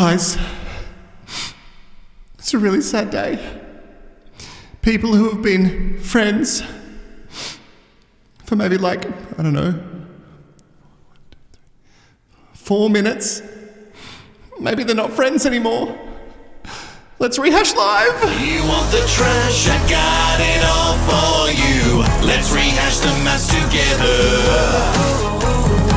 Guys, it's a really sad day. People who have been friends for maybe 4 minutes. Maybe they're not friends anymore. Let's rehash live. You want the trash, I got it all for you. Let's rehash the mess together.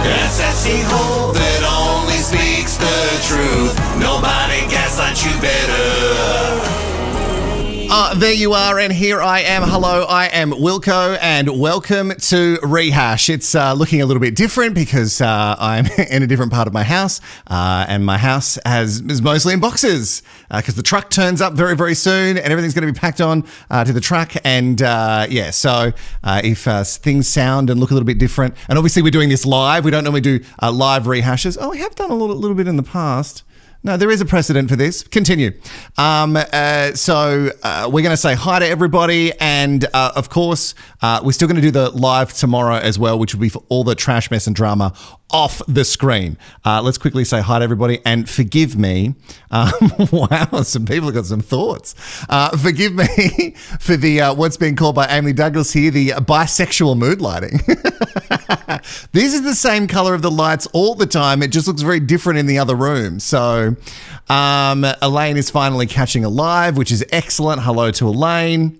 A sassy hole that only speaks the truth. Nobody gaslights you better. There you are, and here I am. Hello, I am Wilko, and welcome to Rehash. It's looking a little bit different because I'm in a different part of my house, and my house is mostly in boxes because the truck turns up very, very soon, and everything's going to be packed on to the truck. And so if things sound and look a little bit different, and obviously we're doing this live. We don't normally do live rehashes. Oh, we have done a little bit in the past. No, there is a precedent for this. Continue. So we're going to say hi to everybody. And, of course, we're still going to do the live tomorrow as well, which will be for all the trash, mess and drama off the screen. Let's quickly say hi to everybody and forgive me. Wow, some people have got some thoughts. Forgive me for the what's being called by Amy Douglas here, the bisexual mood lighting. This is the same color of the lights all the time. It just looks very different in the other room. So Elaine is finally catching alive, which is excellent. Hello to Elaine.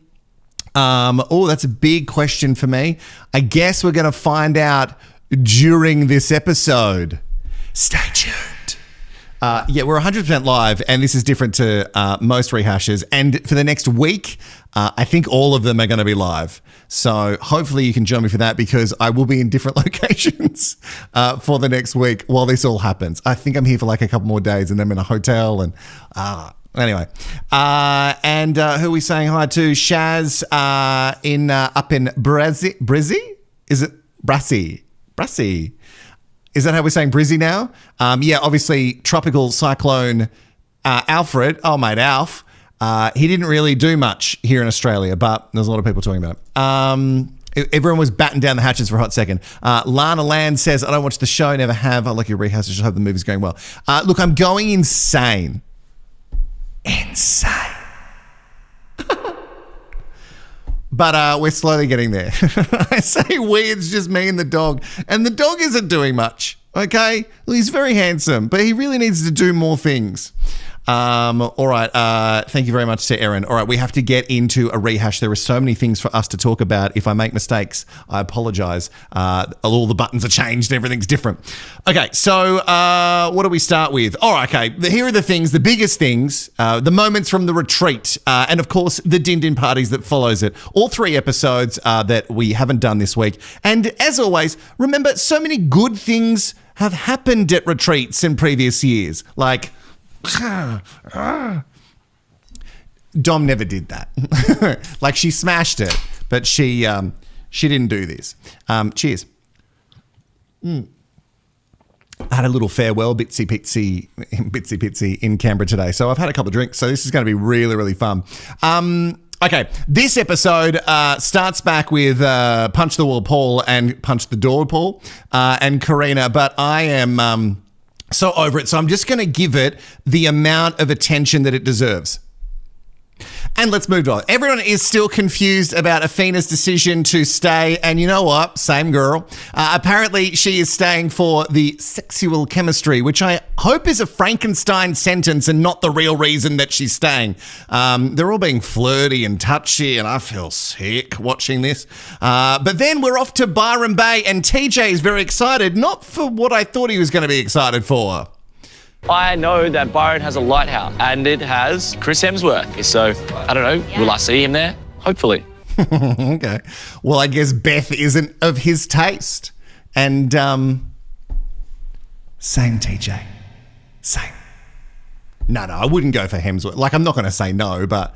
That's a big question for me. I guess we're going to find out during this episode. Stay tuned. We're 100% live, and this is different to most rehashes. And for the next week, I think all of them are going to be live. So hopefully you can join me for that because I will be in different locations for the next week while this all happens. I think I'm here for like a couple more days, and then I'm in a hotel. And anyway, and who are we saying hi to? Shaz up in Brizzy? Is it Brassy? Brassy. Is that how we're saying Brizzy now? Obviously, Tropical Cyclone Alfred, oh mate, Alf, he didn't really do much here in Australia, but there's a lot of people talking about it. Everyone was batting down the hatches for a hot second. Lana Land says, I don't watch the show, never have. I like your rehash. I just hope the movie's going well. Look, I'm going insane. Insane. But we're slowly getting there. I say we, it's just me and the dog. And the dog isn't doing much, okay? Well, he's very handsome, but he really needs to do more things. All right. Thank you very much to Erin. All right. We have to get into a rehash. There are so many things for us to talk about. If I make mistakes, I apologize. All the buttons are changed. Everything's different. Okay. So, what do we start with? All right. Okay. Here are the things, the biggest things, the moments from the retreat, and of course, the din-din parties that follows it. All 3 episodes that we haven't done this week. And as always, remember, so many good things have happened at retreats in previous years. Like, Dom never did that. Like, she smashed it, but she didn't do this. Cheers. I had a little farewell bitsy pitsy in Canberra today, so I've had a couple of drinks, so this is going to be really, really fun. Okay, this episode starts back with Punch the Wall Paul and Punch the Door Paul and Karina, but I am so over it. So I'm just going to give it the amount of attention that it deserves. And let's move on. Everyone is still confused about Athena's decision to stay. And you know what? Same girl. Apparently, she is staying for the sexual chemistry, which I hope is a Frankenstein sentence and not the real reason that she's staying. They're all being flirty and touchy, and I feel sick watching this. But then we're off to Byron Bay, and TJ is very excited, not for what I thought he was going to be excited for. I know that Byron has a lighthouse and it has Chris Hemsworth. So, I don't know, will I see him there? Hopefully. Okay. Well, I guess Beth isn't of his taste. And, same TJ. Same. No, I wouldn't go for Hemsworth. Like, I'm not going to say no, but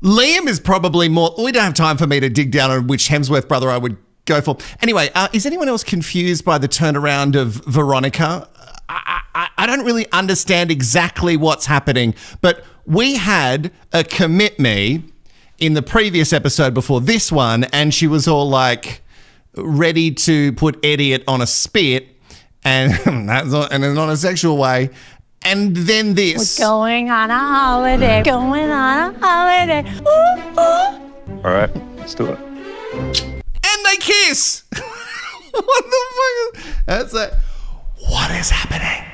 Liam is probably more... We don't have time for me to dig down on which Hemsworth brother I would go for. Anyway, is anyone else confused by the turnaround of Veronica? I don't really understand exactly what's happening, but we had a commit me in the previous episode before this one, and she was all like ready to put Idiot on a spit, and that's not, and in not a sexual way. And then this. Going on a holiday. Going on a holiday. Ooh, ooh. All right, let's do it. And they kiss. What the fuck? That's like, what is happening?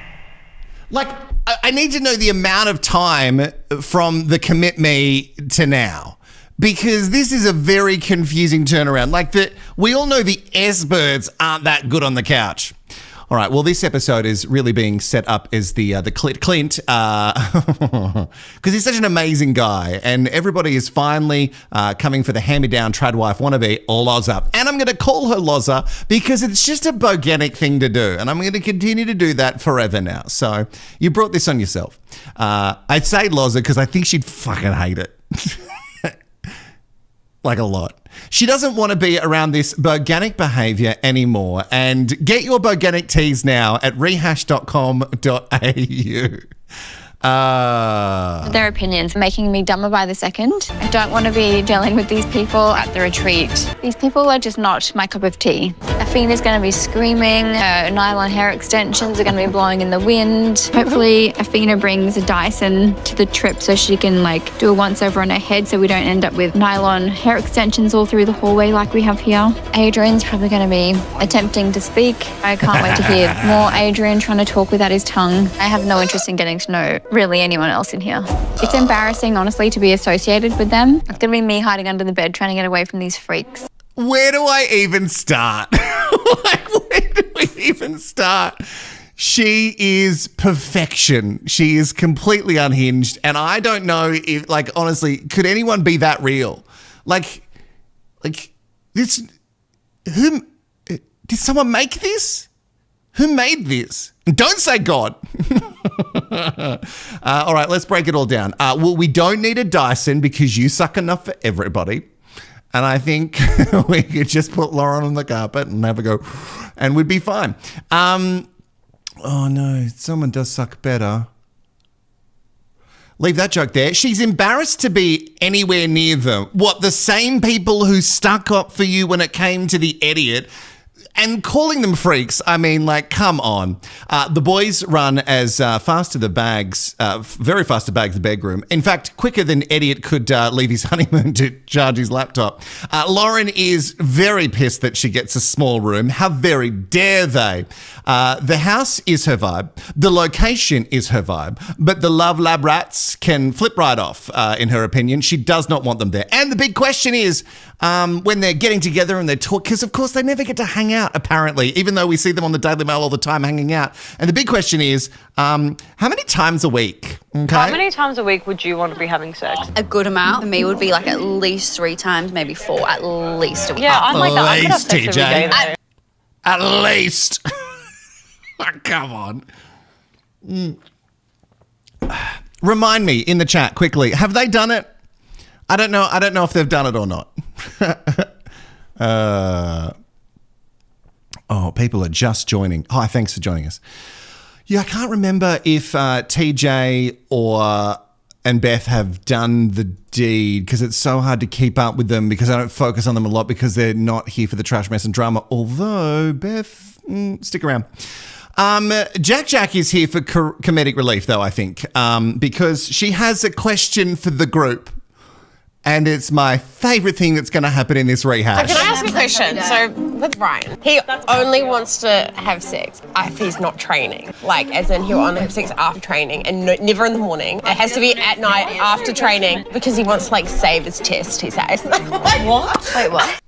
Like, I need to know the amount of time from the commit me to now, because this is a very confusing turnaround. Like, we all know the S-birds aren't that good on the couch. All right, well, this episode is really being set up as the Clint, because he's such an amazing guy, and everybody is finally coming for the hand-me-down trad wife wannabe, Loza. And I'm going to call her Loza because it's just a bogenic thing to do, and I'm going to continue to do that forever now. So you brought this on yourself. I'd say Loza because I think she'd fucking hate it. Like a lot. She doesn't want to be around this bogenic behaviour anymore. And get your bogenic teas now at rehashed.com.au. Their opinions making me dumber by the second. I don't want to be dealing with these people at the retreat. These people are just not my cup of tea. Athena's going to be screaming. Her nylon hair extensions are going to be blowing in the wind. Hopefully Athena brings a Dyson to the trip so she can do a once over on her head so we don't end up with nylon hair extensions all through the hallway like we have here. Adrian's probably going to be attempting to speak. I can't wait to hear more Adrian trying to talk without his tongue. I have no interest in getting to know really anyone else in here. It's embarrassing, honestly, to be associated with them. It's going to be me hiding under the bed trying to get away from these freaks. Where do I even start? Where do we even start? She is perfection. She is completely unhinged. And I don't know if, honestly, could anyone be that real? This, did someone make this? Who made this? Don't say God. All right, let's break it all down. Well, we don't need a Dyson because you suck enough for everybody. And I think we could just put Lauren on the carpet and have a go and we'd be fine. Oh, no, someone does suck better. Leave that joke there. She's embarrassed to be anywhere near them. What, the same people who stuck up for you when it came to the idiot? And calling them freaks, I mean, come on. The boys run as fast to the bags, very fast to bag the bedroom. In fact, quicker than Idiot could leave his honeymoon to charge his laptop. Lauren is very pissed that she gets a small room. How very dare they? The house is her vibe. The location is her vibe. But the love lab rats can flip right off, in her opinion. She does not want them there. And the big question is, when they're getting together and they're talking, because of course they never get to hang out, apparently, even though we see them on the Daily Mail all the time hanging out. And the big question is, how many times a week? Okay? How many times a week would you want to be having sex? A good amount for me would be at least 3 times, maybe 4, at least a week. Yeah, I'm like that. I could have least, sex every day, TJ. though. At least. Come on. Remind me in the chat quickly. Have they done it? I don't know if they've done it or not. People are just joining. Hi, thanks for joining us. Yeah, I can't remember if TJ and Beth have done the deed because it's so hard to keep up with them because I don't focus on them a lot because they're not here for the trash, mess and drama. Although, Beth, stick around. Jack is here for comedic relief, though, I think, because she has a question for the group. And it's my favourite thing that's going to happen in this rehash. Can I ask a question? So, with Ryan, he only wants to have sex if he's not training. As in he'll only have sex after training and never in the morning. It has to be at night after training because he wants to, save his test, he says. What? Wait, what?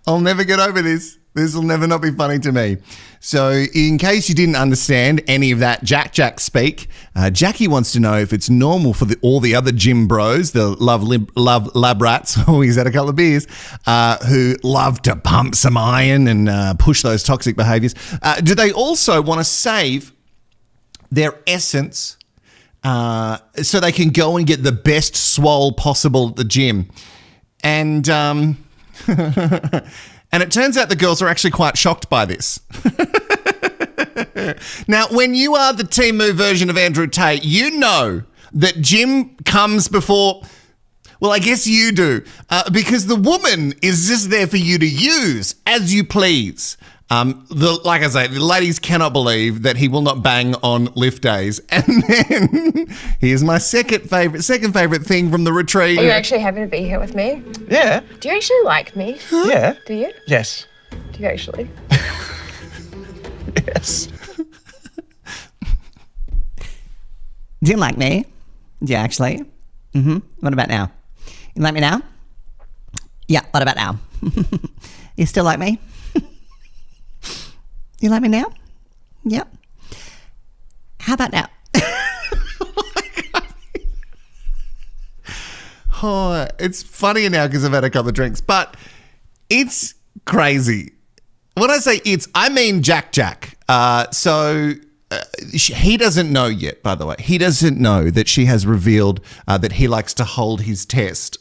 I'll never get over this. This will never not be funny to me. So in case you didn't understand any of that Jack speak, Jackie wants to know if it's normal for all the other gym bros, the love lab rats, he's had a couple of beers, who love to pump some iron and push those toxic behaviours. Do they also want to save their essence so they can go and get the best swole possible at the gym? And and it turns out the girls are actually quite shocked by this. Now, when you are the Temu version of Andrew Tate, you know that gym comes before... Well, I guess you do, because the woman is just there for you to use as you please. Like I say, the ladies cannot believe that he will not bang on lift days. And then here's my second favorite thing from the retreat. Are you actually happy to be here with me? Yeah. Do you actually like me? Yeah. Do you? Yes. Do you actually? Yes. Do you like me? Do you actually? What about now? You like me now? Yeah, what about now? You still like me? You like me now? Yep. How about now? Oh, it's funnier now because I've had a couple of drinks, but it's crazy. When I say it's, I mean Jack. He doesn't know yet, by the way. He doesn't know that she has revealed that he likes to hold his test.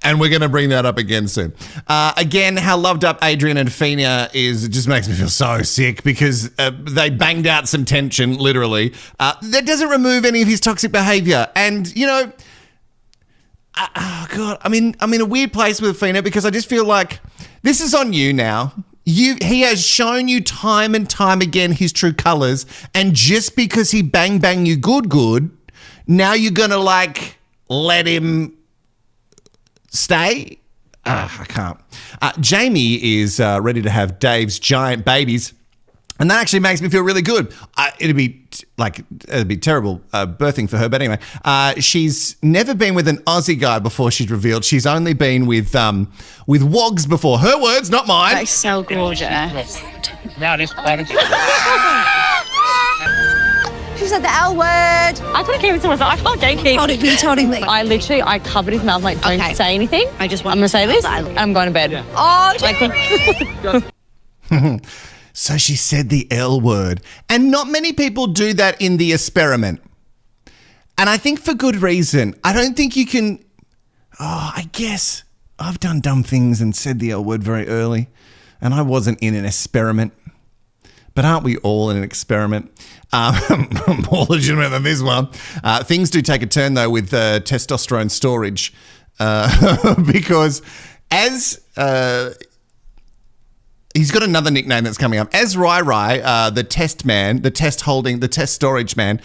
And we're going to bring that up again soon. Again, how loved up Adrian and Fina is, it just makes me feel so sick because they banged out some tension, literally. That doesn't remove any of his toxic behaviour. And, you know, God, I'm in a weird place with Fina because I just feel like this is on you now. He has shown you time and time again his true colours, and just because he bang you good, now you're going to like let him stay? I can't. Jamie is ready to have Dave's giant babies, and that actually makes me feel really good. It'd be terrible birthing for her, but anyway, she's never been with an Aussie guy before. She's revealed she's only been with wogs before. Her words, not mine. That's so gorgeous. Now this planet. She said the L word. I couldn't keep it to myself. I can't gatekeep. Told me. I covered his mouth like, don't say anything. I just want I'm going to say this. I'm going to bed. Yeah. Oh, So she said the L word. And not many people do that in the experiment. And I think for good reason. I don't think you can... I guess I've done dumb things and said the L word very early. And I wasn't in an experiment. But aren't we all in an experiment? More legitimate than this one. Things do take a turn, though, with testosterone storage. Because as... he's got another nickname that's coming up. As Rai, the test man, the test storage man,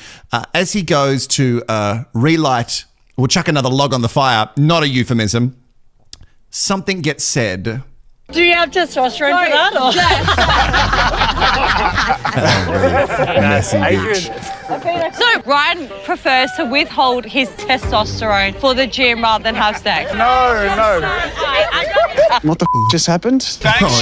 as he goes to relight or chuck another log on the fire, not a euphemism, something gets said. Do you have testosterone for that? Or? Messy bitch. So Ryan prefers to withhold his testosterone for the gym rather than have sex. No. What the just happened?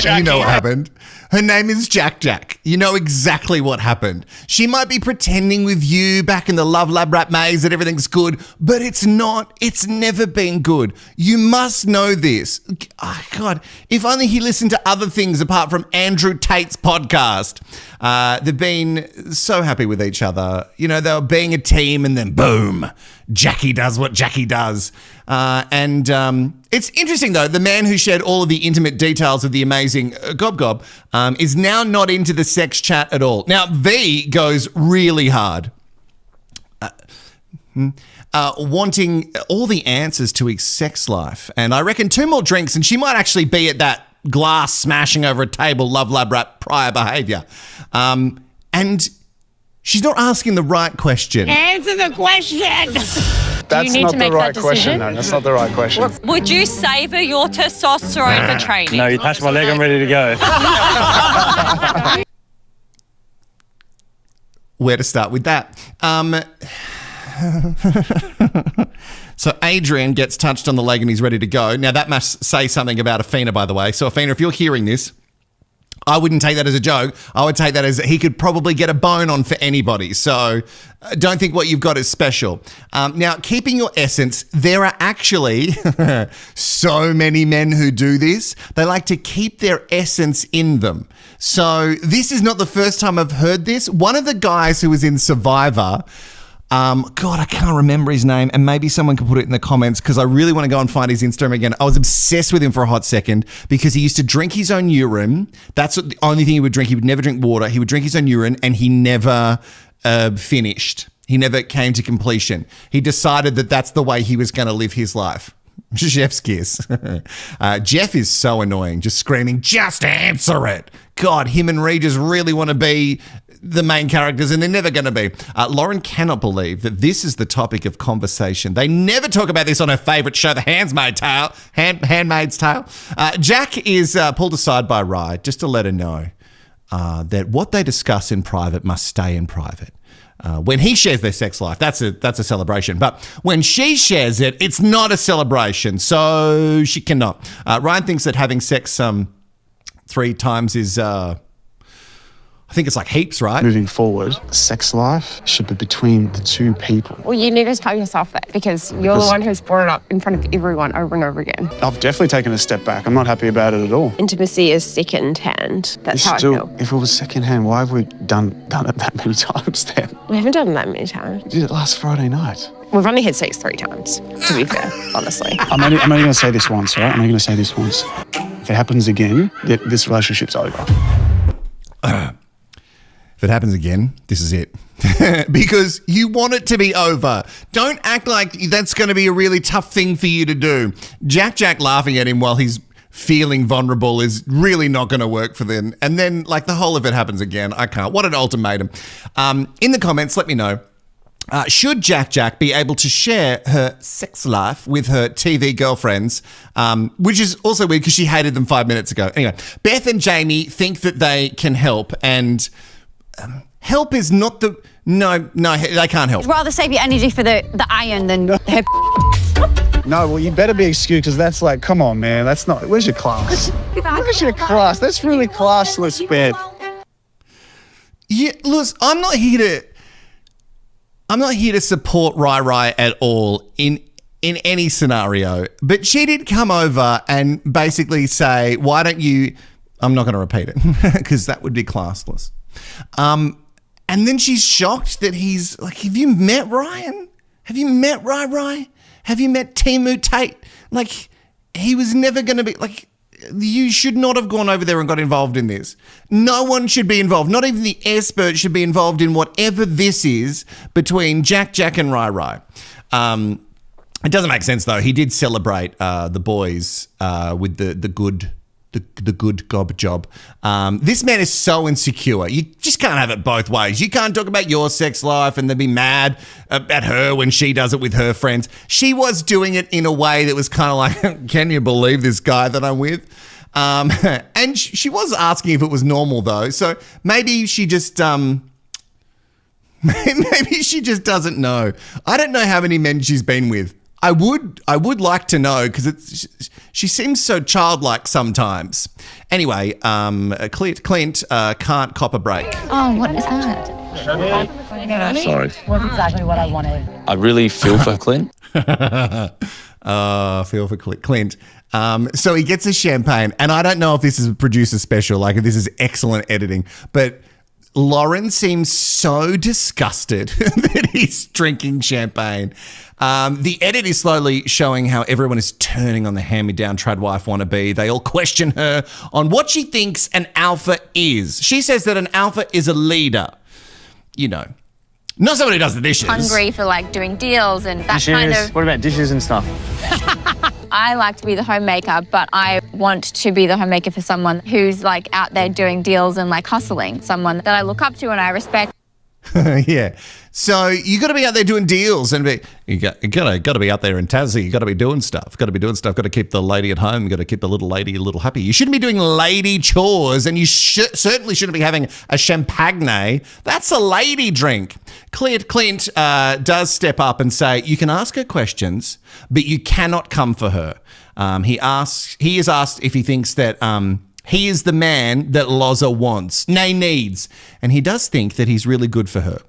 You know what happened. Her name is Jack. You know exactly what happened. She might be pretending with you back in the Love Lab Rap maze that everything's good, but it's not. It's never been good. You must know this. Oh, God, if only he listened to other things apart from Andrew Tate's podcast. They've been so happy with each other. You know, they were being a team and then boom, Jackie does what Jackie does. And it's interesting, though, the man who shared all of the intimate details of the amazing Gob Gob is now not into the sex chat at all. Now, V goes really hard, wanting all the answers to his sex life. And I reckon 2 more drinks and she might actually be at that glass smashing over a table Love Lab Rap prior behaviour. And she's not asking the right question. Answer the question. That's need not to the make right that question. decision? No, that's not the right question. Would you savour your testosterone for training? No, you touched my leg, I'm ready to go. Where to start with that? So Adrian gets touched on the leg and he's ready to go. Now, that must say something about Afina, by the way. So, Afina, if you're hearing this, I wouldn't take that as a joke. I would take that as he could probably get a bone on for anybody. So don't think what you've got is special. Now, keeping your essence, there are actually so many men who do this. They like to keep their essence in them. So this is not the first time I've heard this. One of the guys who was in Survivor, God, I can't remember his name, and maybe someone could put it in the comments because I really want to go and find his Instagram again. I was obsessed with him for a hot second because he used to drink his own urine. That's the only thing he would drink. He would never drink water. He would drink his own urine, and he never finished. He never came to completion. He decided that that's the way he was going to live his life. Chef's kiss. Jeff is so annoying, just screaming, just answer it. God, him and Ree just really want to be the main characters and they're never going to be. Lauren cannot believe that this is the topic of conversation. They never talk about this on her favourite show, The Handmaid's Tale. Jack is pulled aside by Rye just to let her know that what they discuss in private must stay in private. When he shares their sex life, that's a celebration. But when she shares it, it's not a celebration. So she cannot. Ryan thinks that having sex 3 times is, I think it's like heaps, right? Moving forward, sex life should be between the 2 people. Well, you need to tell yourself that because you're the one who's brought it up in front of everyone over and over again. I've definitely taken a step back. I'm not happy about it at all. Intimacy is second-hand. That's how I feel. If it was second-hand, why have we done it that many times then? We haven't done it that many times. We did it last Friday night. We've only had sex 3 times, to be fair, honestly. I'm only going to say this once, all right? I'm only going to say this once. If it happens again, this relationship's over. If it happens again, this is it. Because you want it to be over. Don't act like that's going to be a really tough thing for you to do. Jack laughing at him while he's feeling vulnerable is really not going to work for them. And then, like, the whole of it happens again. I can't. What an ultimatum. In the comments, let me know. Should Jack be able to share her sex life with her TV girlfriends, which is also weird because she hated them 5 minutes ago. Anyway, Beth and Jamie think that they can help, and help is not the... No, they can't help. I'd rather save your energy for the iron than her. No, well, you better be excused because that's like, come on, man. That's not... Where's your class? Where's your class? That's really classless, Beth. Yeah, Lewis, I'm not here to support Rai at all in any scenario, but she did come over and basically say, why don't you... I'm not going to repeat it because that would be classless. And then she's shocked that he's like, have you met Ryan? Have you met Rai? Have you met Timu Tate? Like, he was never going to be... Like, you should not have gone over there and got involved in this. No one should be involved. Not even the expert should be involved in whatever this is between Jack and Rai. It doesn't make sense, though. He did celebrate the boys with the good gob job. This man is so insecure. You just can't have it both ways. You can't talk about your sex life and then be mad at her when she does it with her friends. She was doing it in a way that was kind of like, can you believe this guy that I'm with? And she was asking if it was normal, though. So maybe she just... maybe she just doesn't know. I don't know how many men she's been with. I would like to know because she seems so childlike sometimes. Anyway, Clint can't cop a break. Oh, what is that? Sorry. Was exactly what I wanted. I really feel for Clint. Feel for Clint. So he gets a champagne, and I don't know if this is a producer special, like if this is excellent editing, but Lauren seems so disgusted that he's drinking champagne. The edit is slowly showing how everyone is turning on the hand-me-down trad wife wannabe. They all question her on what she thinks an alpha is. She says that an alpha is a leader. You know, not someone who does the dishes. Hungry for like doing deals and that Dishes. kind of... What about dishes and stuff? I like to be the homemaker, but I want to be the homemaker for someone who's like out there doing deals and like hustling. Someone that I look up to and I respect. Yeah. So you got to be out there doing deals and you got to be out there in Tassie. You got to be doing stuff. Got to keep the lady at home. Got to keep the little lady a little happy. You shouldn't be doing lady chores, and you certainly shouldn't be having a champagne. That's a lady drink. Clint does step up and say, you can ask her questions, but you cannot come for her. He is asked if he thinks that he is the man that Loza wants, nay needs, and he does think that he's really good for her.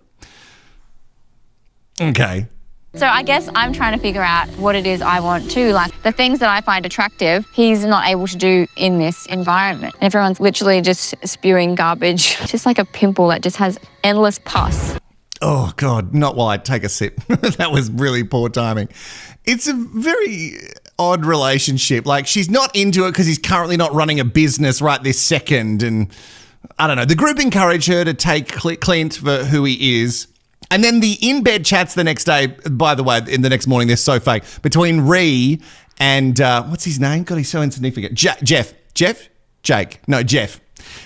Okay. So I guess I'm trying to figure out what it is I want too. Like the things that I find attractive, he's not able to do in this environment. Everyone's literally just spewing garbage. Just like a pimple that just has endless pus. Oh, God, not while I take a sip. That was really poor timing. It's a very odd relationship. Like, she's not into it because he's currently not running a business right this second. And I don't know. The group encouraged her to take Clint for who he is. And then the in-bed chats the next day, by the way, in the next morning, they're so fake, between Ree and what's his name? God, he's so insignificant. Jeff.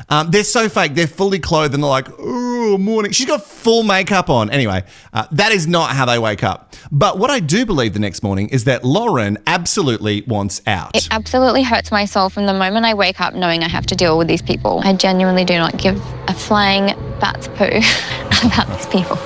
They're so fake. They're fully clothed and they're like, oh, morning. She's got full makeup on. Anyway, that is not how they wake up. But what I do believe the next morning is that Lauren absolutely wants out. It absolutely hurts my soul from the moment I wake up knowing I have to deal with these people. I genuinely do not give a flying bat's poo about these people.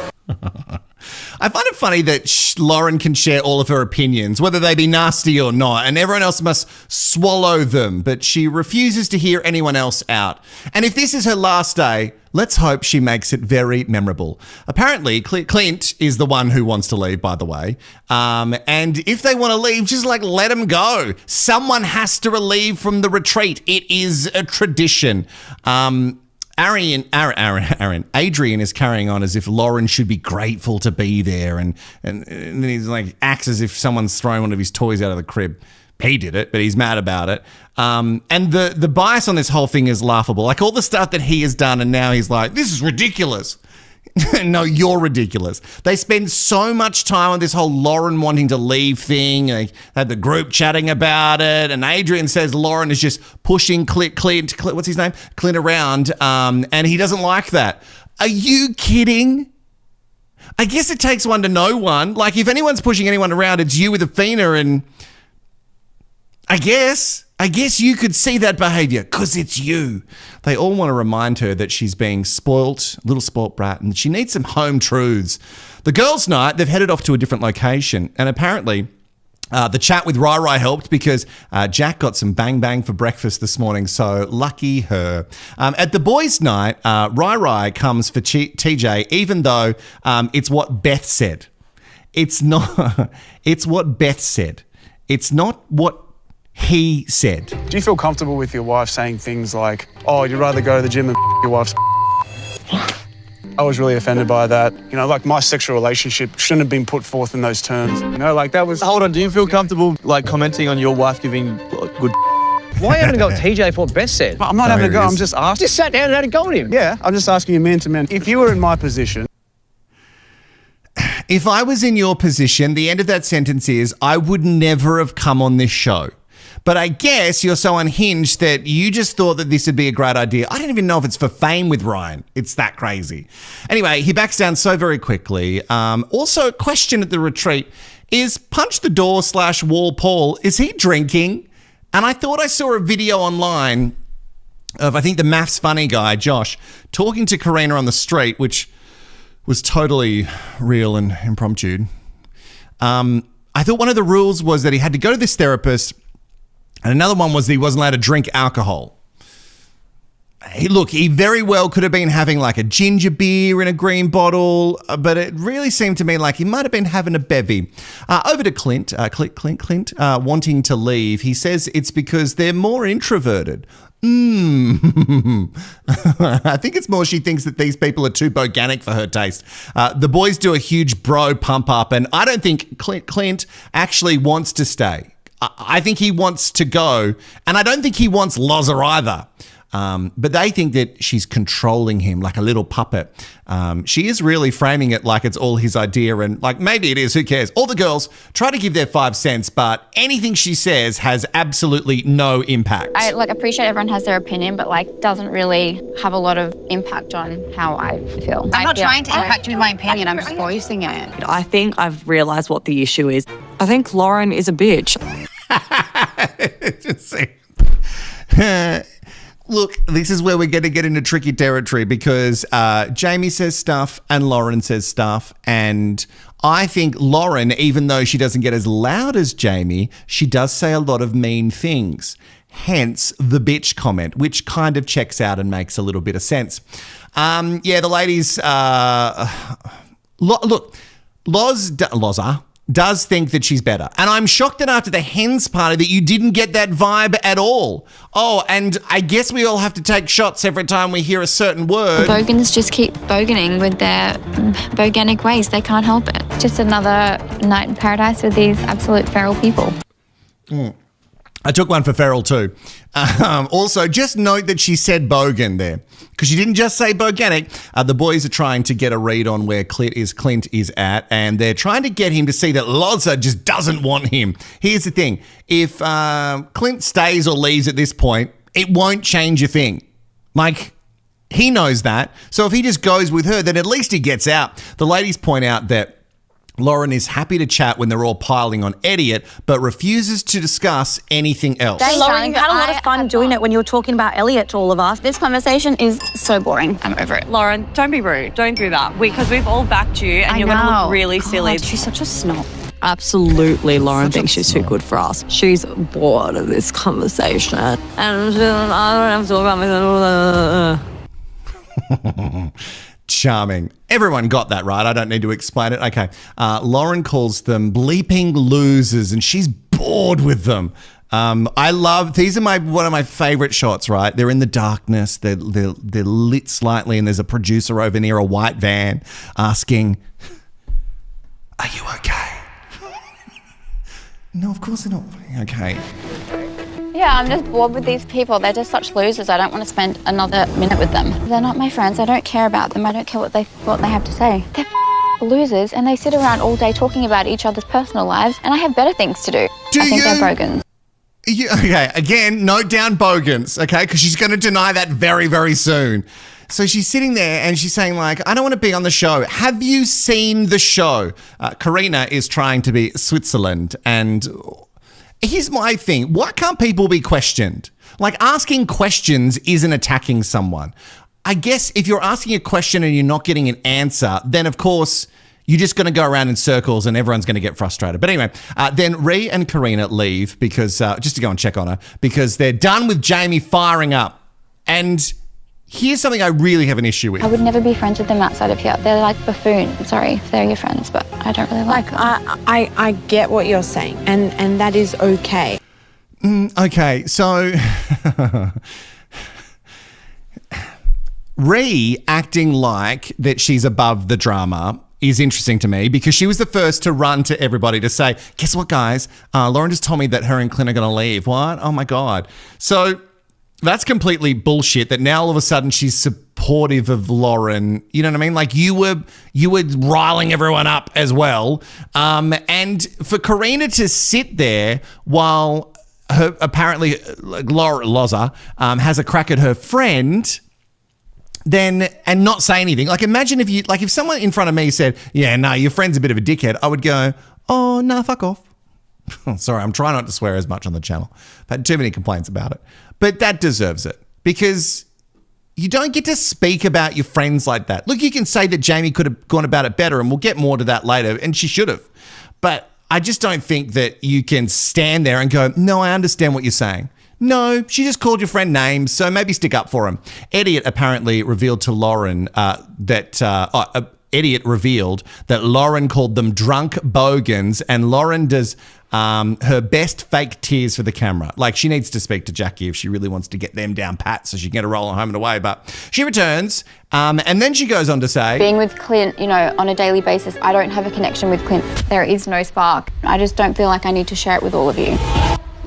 I find it funny that Lauren can share all of her opinions, whether they be nasty or not, and everyone else must swallow them, but she refuses to hear anyone else out. And if this is her last day, let's hope she makes it very memorable. Apparently, Clint is the one who wants to leave, by the way. And if they want to leave, just let them go. Someone has to relieve from the retreat. It is a tradition. Adrian is carrying on as if Lauren should be grateful to be there, and then he's acts as if someone's thrown one of his toys out of the crib. He did it, but he's mad about it. And the bias on this whole thing is laughable. All the stuff that he has done, and now he's like, this is ridiculous. No, you're ridiculous. They spend so much time on this whole Lauren wanting to leave thing. They had the group chatting about it, and Adrian says Lauren is just pushing Clint, what's his name? Clint around, and he doesn't like that. Are you kidding? I guess it takes one to know one. If anyone's pushing anyone around, it's you with Athena, and I guess you could see that behaviour because it's you. They all want to remind her that she's being spoilt, a little spoilt brat, and she needs some home truths. The girls' night, they've headed off to a different location, and apparently the chat with Rai helped because Jack got some bang for breakfast this morning, so lucky her. At the boys' night, Rai comes for TJ, even though it's what Beth said. It's not. It's what Beth said. It's not what he said. Do you feel comfortable with your wife saying things like, oh, you'd rather go to the gym and your wife's I was really offended by that. My sexual relationship shouldn't have been put forth in those terms. That was... Hold on, do you feel comfortable, commenting on your wife giving good Why are you having a go at TJ for what Beth said? I'm not having a go, I'm just asking. Just sat down and had a go at him. Yeah, I'm just asking you man to man. If you were in my position... If I was in your position, the end of that sentence is, I would never have come on this show. But I guess you're so unhinged that you just thought that this would be a great idea. I don't even know if it's for fame with Ryan. It's that crazy. Anyway, he backs down so very quickly. Also, question at the retreat is Punch the Door / Wall Paul, is he drinking? And I thought I saw a video online of, I think, the maths funny guy, Josh, talking to Karina on the street, which was totally real and impromptu. I thought one of the rules was that he had to go to this therapist, and another one was that he wasn't allowed to drink alcohol. He very well could have been having a ginger beer in a green bottle, but it really seemed to me like he might have been having a bevy. Over to Clint, wanting to leave. He says it's because they're more introverted. I think it's more she thinks that these people are too boganic for her taste. The boys do a huge bro pump up, and I don't think Clint actually wants to stay. I think he wants to go, and I don't think he wants Loza either. But they think that she's controlling him like a little puppet. She is really framing it like it's all his idea, and maybe it is, who cares? All the girls try to give their 5 cents, but anything she says has absolutely no impact. I appreciate everyone has their opinion, but doesn't really have a lot of impact on how I feel. I'm not trying to impact you with my opinion, I'm just voicing it. I think I've realised what the issue is. I think Lauren is a bitch. Look, this is where we're going to get into tricky territory because Jamie says stuff and Lauren says stuff. And I think Lauren, even though she doesn't get as loud as Jamie, she does say a lot of mean things. Hence the bitch comment, which kind of checks out and makes a little bit of sense. The ladies, look, Loza does think that she's better. And I'm shocked that after the hens party that you didn't get that vibe at all. Oh, and I guess we all have to take shots every time we hear a certain word. The bogans just keep boganing with their boganic ways. They can't help it. Just another night in paradise with these absolute feral people. I took one for Feral too. Also, just note that she said bogan there because she didn't just say boganic. The boys are trying to get a read on where Clint is at, and they're trying to get him to see that Loza just doesn't want him. Here's the thing. If Clint stays or leaves at this point, it won't change a thing. Like, he knows that. So if he just goes with her, then at least he gets out. The ladies point out that Lauren is happy to chat when they're all piling on Elliot, but refuses to discuss anything else. Lauren, you had a lot of fun doing it when you were talking about Elliot to all of us. This conversation is so boring. I'm over it. Lauren, don't be rude. Don't do that. Because we've all backed you and you're going to look really silly. She's such a snob. Absolutely, Lauren thinks she's too good for us. She's bored of this conversation. And I don't have to talk about myself. Charming. Everyone got that right. I don't need to explain it. Okay. Lauren calls them bleeping losers, and she's bored with them. I love, these are one of my favorite shots, right? They're in the darkness. They're lit slightly, and there's a producer over near a white van asking, "Are you okay?" No, of course they're not. Okay. Yeah, I'm just bored with these people. They're just such losers. I don't want to spend another minute with them. They're not my friends. I don't care about them. I don't care what they have to say. They're losers, and they sit around all day talking about each other's personal lives, and I have better things to do. I think they're bogans. Okay, again, note down bogans, okay? Because she's going to deny that very, very soon. So she's sitting there and she's saying, like, I don't want to be on the show. Have you seen the show? Karina is trying to be Switzerland, and here's my thing. Why can't people be questioned? Like, asking questions isn't attacking someone. I guess if you're asking a question and you're not getting an answer, then of course you're just going to go around in circles and everyone's going to get frustrated. But anyway, then Ree and Karina leave because just to go and check on her because they're done with Jamie firing up. And here's something I really have an issue with. I would never be friends with them outside of here. They're like buffoons. Sorry if they're your friends, but I don't really like them. I get what you're saying, and that is okay. Okay, so Ree acting like that she's above the drama is interesting to me because she was the first to run to everybody to say, guess what, guys? Lauren just told me that her and Clint are going to leave. What? Oh, my God. So that's completely bullshit that now all of a sudden she's supportive of Lauren. You know what I mean? Like you were riling everyone up as well. And for Karina to sit there while her apparently Loza has a crack at her friend and not say anything. Like imagine if someone in front of me said, yeah, no, your friend's a bit of a dickhead, I would go, oh, no, fuck off. Sorry, I'm trying not to swear as much on the channel. I've had too many complaints about it. But that deserves it because you don't get to speak about your friends like that. Look, you can say that Jamie could have gone about it better, and we'll get more to that later, and she should have. But I just don't think that you can stand there and go, no, I understand what you're saying. No, she just called your friend names, so maybe stick up for him. Elliot apparently revealed to Lauren Elliot revealed that Lauren called them drunk bogans, and Lauren does her best fake tears for the camera. Like, she needs to speak to Jackie if she really wants to get them down pat so she can get a roll home and away. But she returns, and then she goes on to say, being with Clint, on a daily basis, I don't have a connection with Clint. There is no spark. I just don't feel like I need to share it with all of you.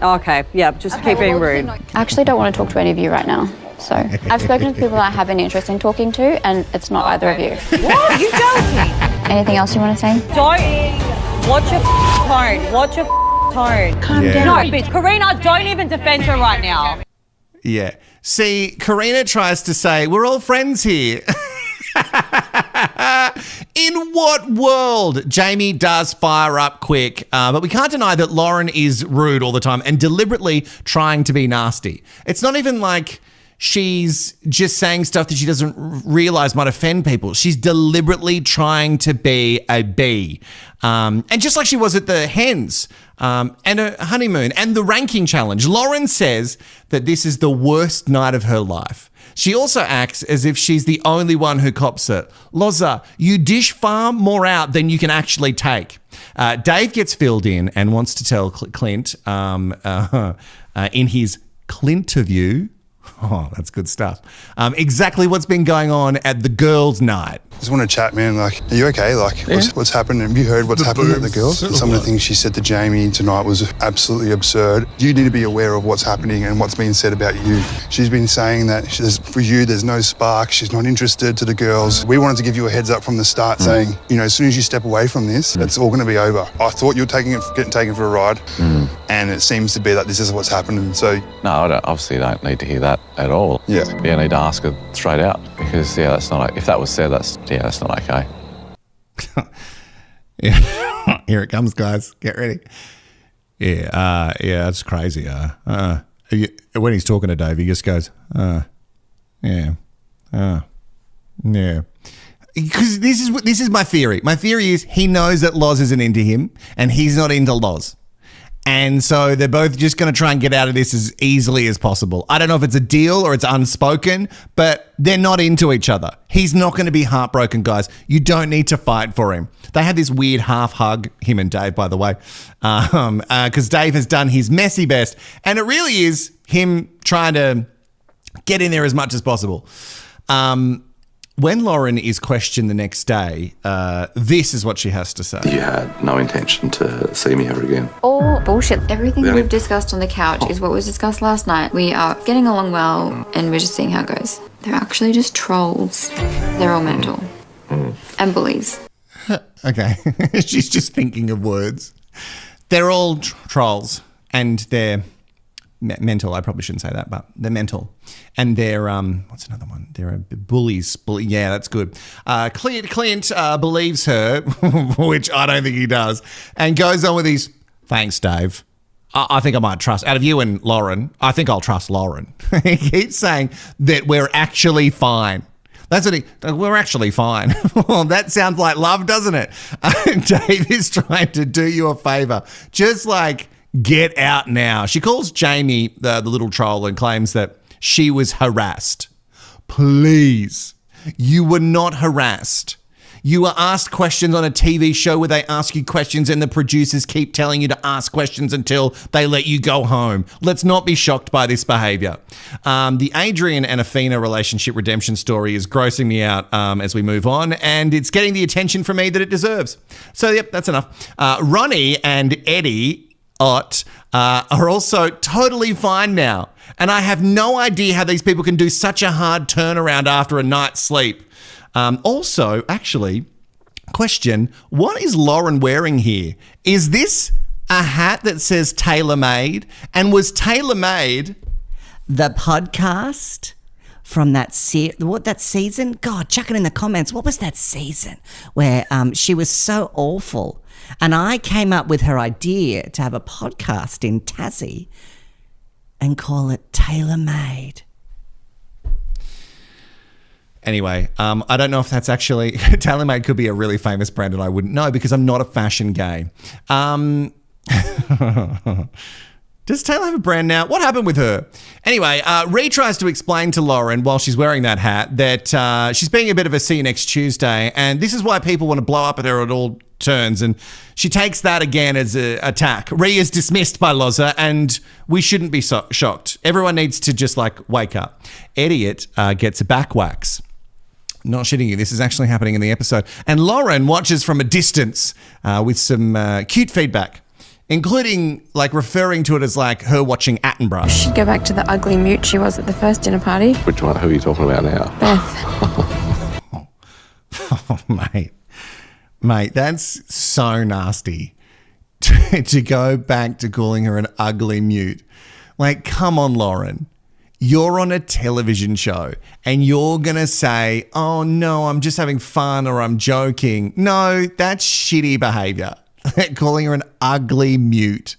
Okay, yeah, just keep being rude. I actually don't want to talk to any of you right now. So I've spoken to people that I have an interest in talking to, and it's not either of you. What? Are you joking? Anything else you want to say? Don't. Watch your tone. Watch your tone. Calm down. No, bitch. Karina, don't even defend her right now. Yeah. See, Karina tries to say, we're all friends here. In what world? Jamie does fire up quick, but we can't deny that Lauren is rude all the time and deliberately trying to be nasty. It's not even like she's just saying stuff that she doesn't realize might offend people. She's deliberately trying to be a bee. And just like she was at the hens and her honeymoon and the ranking challenge, Lauren says that this is the worst night of her life. She also acts as if she's the only one who cops it. Loza, you dish far more out than you can actually take. Dave gets filled in and wants to tell Clint in his Clinterview, oh, that's good stuff, exactly what's been going on at the girls' night. Just want to chat, man. Like, are you okay? Like, what's happened? Have you heard what's happened with the girls? Some of the things she said to Jamie tonight was absolutely absurd. You need to be aware of what's happening and what's being said about you. She's been saying that for you, there's no spark. She's not interested to the girls. We wanted to give you a heads up from the start saying, you know, as soon as you step away from this, it's all going to be over. I thought you were getting taken for a ride, and it seems to be that this is what's happened. And so, no, I obviously don't need to hear that at all. Yeah. I need to ask her straight out because, that's not. If that was said, that's not okay. Yeah, here it comes, guys. Get ready. Yeah, that's crazy. When he's talking to Dave, he just goes, yeah. Because this is my theory. My theory is he knows that Loz isn't into him, and he's not into Loz. And so they're both just going to try and get out of this as easily as possible. I don't know if it's a deal or it's unspoken, but they're not into each other. He's not going to be heartbroken, guys. You don't need to fight for him. They had this weird half hug, him and Dave, by the way, because Dave has done his messy best. And it really is him trying to get in there as much as possible. When Lauren is questioned the next day, this is what she has to say. You had no intention to see me ever again. All bullshit. Everything we've discussed on the couch is what was discussed last night. We are getting along well, and we're just seeing how it goes. They're actually just trolls. They're all mental. And bullies. Okay. She's just thinking of words. They're all trolls, and they're mental. I probably shouldn't say that, but they're mental. And they're, what's another one? They're bullies. Yeah, that's good. Clint believes her, which I don't think he does, and goes on with his, thanks, Dave. I think I might trust, out of you and Lauren, I think I'll trust Lauren. He keeps saying that we're actually fine. That's what we're actually fine. Well, that sounds like love, doesn't it? Dave is trying to do you a favor. Just like, get out now. She calls Jamie the little troll and claims that she was harassed. Please, you were not harassed. You were asked questions on a TV show where they ask you questions and the producers keep telling you to ask questions until they let you go home. Let's not be shocked by this behaviour. The Adrian and Athena relationship redemption story is grossing me out as we move on, and it's getting the attention from me that it deserves. So, yep, that's enough. Ronnie and Eddie Ott are also totally fine now. And I have no idea how these people can do such a hard turnaround after a night's sleep. Also, actually, question, what is Lauren wearing here? Is this a hat that says tailor-made? And was tailor-made the podcast from that season? God, chuck it in the comments. What was that season where she was so awful? And I came up with her idea to have a podcast in Tassie and call it Tailor-Made. Anyway, I don't know if that's actually... Tailor-Made could be a really famous brand and I wouldn't know because I'm not a fashion gay. Does Taylor have a brand now? What happened with her? Anyway, Ree tries to explain to Lauren while she's wearing that hat that she's being a bit of a see you next Tuesday, and this is why people want to blow up at her at all turns, and she takes that again as an attack. Ree is dismissed by Loza, and we shouldn't be shocked. Everyone needs to just wake up. Idiot gets a back wax. Not shitting you, this is actually happening in the episode. And Lauren watches from a distance with some cute feedback, including referring to it as her watching Attenborough. She'd go back to the ugly mute she was at the first dinner party. Which one? Who are you talking about now? Beth. Oh, mate, that's so nasty to go back to calling her an ugly mute. Come on, Lauren. You're on a television show and you're going to say, oh no, I'm just having fun or I'm joking. No, that's shitty behavior. Calling her an ugly mute.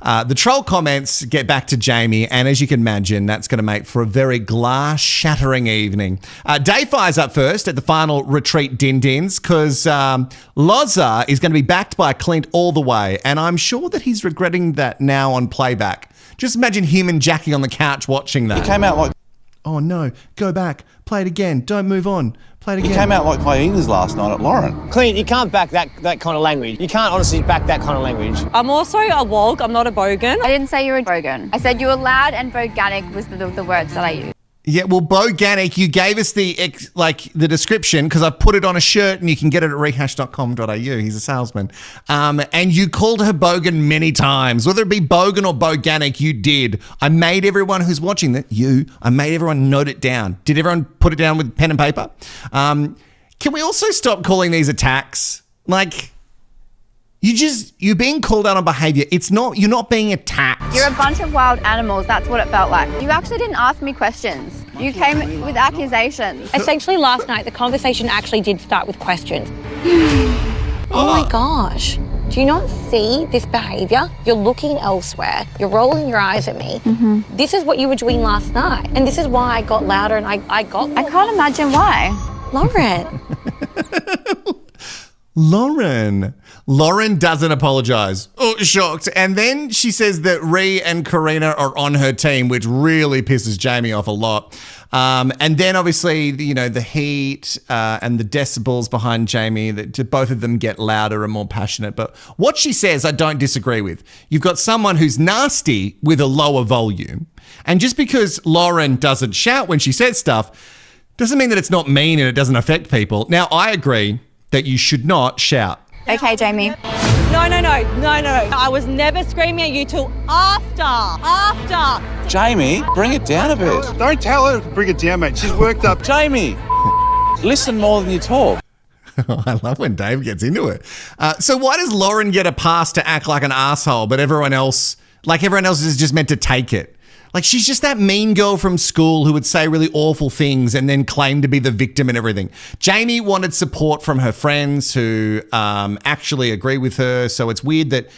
The troll comments get back to Jamie, and as you can imagine, that's going to make for a very glass-shattering evening. Dave fires up first at the final retreat din-dins because Loza is going to be backed by Clint all the way, and I'm sure that he's regretting that now on playback. Just imagine him and Jackie on the couch watching that. He came out oh no, go back, play it again, don't move on. Play it again. He came out like hyenas last night at Lauren. Clint, you can't back that kind of language. You can't honestly back that kind of language. I'm also a wog. I'm not a bogan. I didn't say you were a bogan. I said you were loud and boganic was the words that I used. Yeah, well, Bo Ganick, you gave us the description because I've put it on a shirt and you can get it at rehashed.com.au. He's a salesman. And you called her Bogan many times. Whether it be Bogan or Bo Ganick, you did. I made everyone who's watching that, I made everyone note it down. Did everyone put it down with pen and paper? Can we also stop calling these attacks? Like, you're being called out on behaviour. You're not being attacked. You're a bunch of wild animals. That's what it felt like. You actually didn't ask me questions. You came with accusations. Essentially, last night, the conversation actually did start with questions. Oh my gosh. Do you not see this behaviour? You're looking elsewhere. You're rolling your eyes at me. Mm-hmm. This is what you were doing last night. And this is why I got louder and I got more. I can't imagine why. Lauren doesn't apologise. Oh, shocked. And then she says that Ree and Karina are on her team, which really pisses Jamie off a lot. And then obviously, the heat and the decibels behind Jamie, that both of them get louder and more passionate. But what she says, I don't disagree with. You've got someone who's nasty with a lower volume. And just because Lauren doesn't shout when she says stuff doesn't mean that it's not mean and it doesn't affect people. Now, I agree that you should not shout. Okay, Jamie. No. I was never screaming at you till after. Jamie, bring it down a bit. Don't tell her to bring it down, mate. She's worked up. Jamie, listen more than you talk. I love when Dave gets into it. So why does Lauren get a pass to act like an asshole, but everyone else is just meant to take it? Like, she's just that mean girl from school who would say really awful things and then claim to be the victim and everything. Jamie wanted support from her friends who actually agree with her. So it's weird that,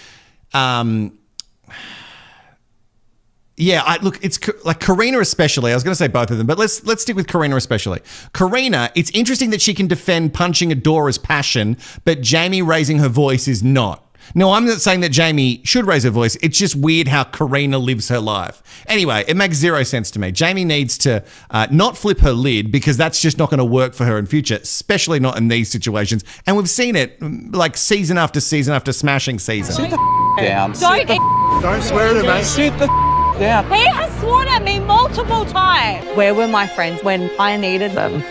it's like Karina especially. I was going to say both of them, but let's stick with Karina especially. Karina, it's interesting that she can defend punching a door as passion, but Jamie raising her voice is not. No, I'm not saying that Jamie should raise her voice. It's just weird how Karina lives her life. Anyway, it makes zero sense to me. Jamie needs to not flip her lid because that's just not going to work for her in future, especially not in these situations. And we've seen it like season after season after smashing season. Sit the down. Don't swear at her, mate. Sit the down. He has sworn at me multiple times. Where were my friends when I needed them?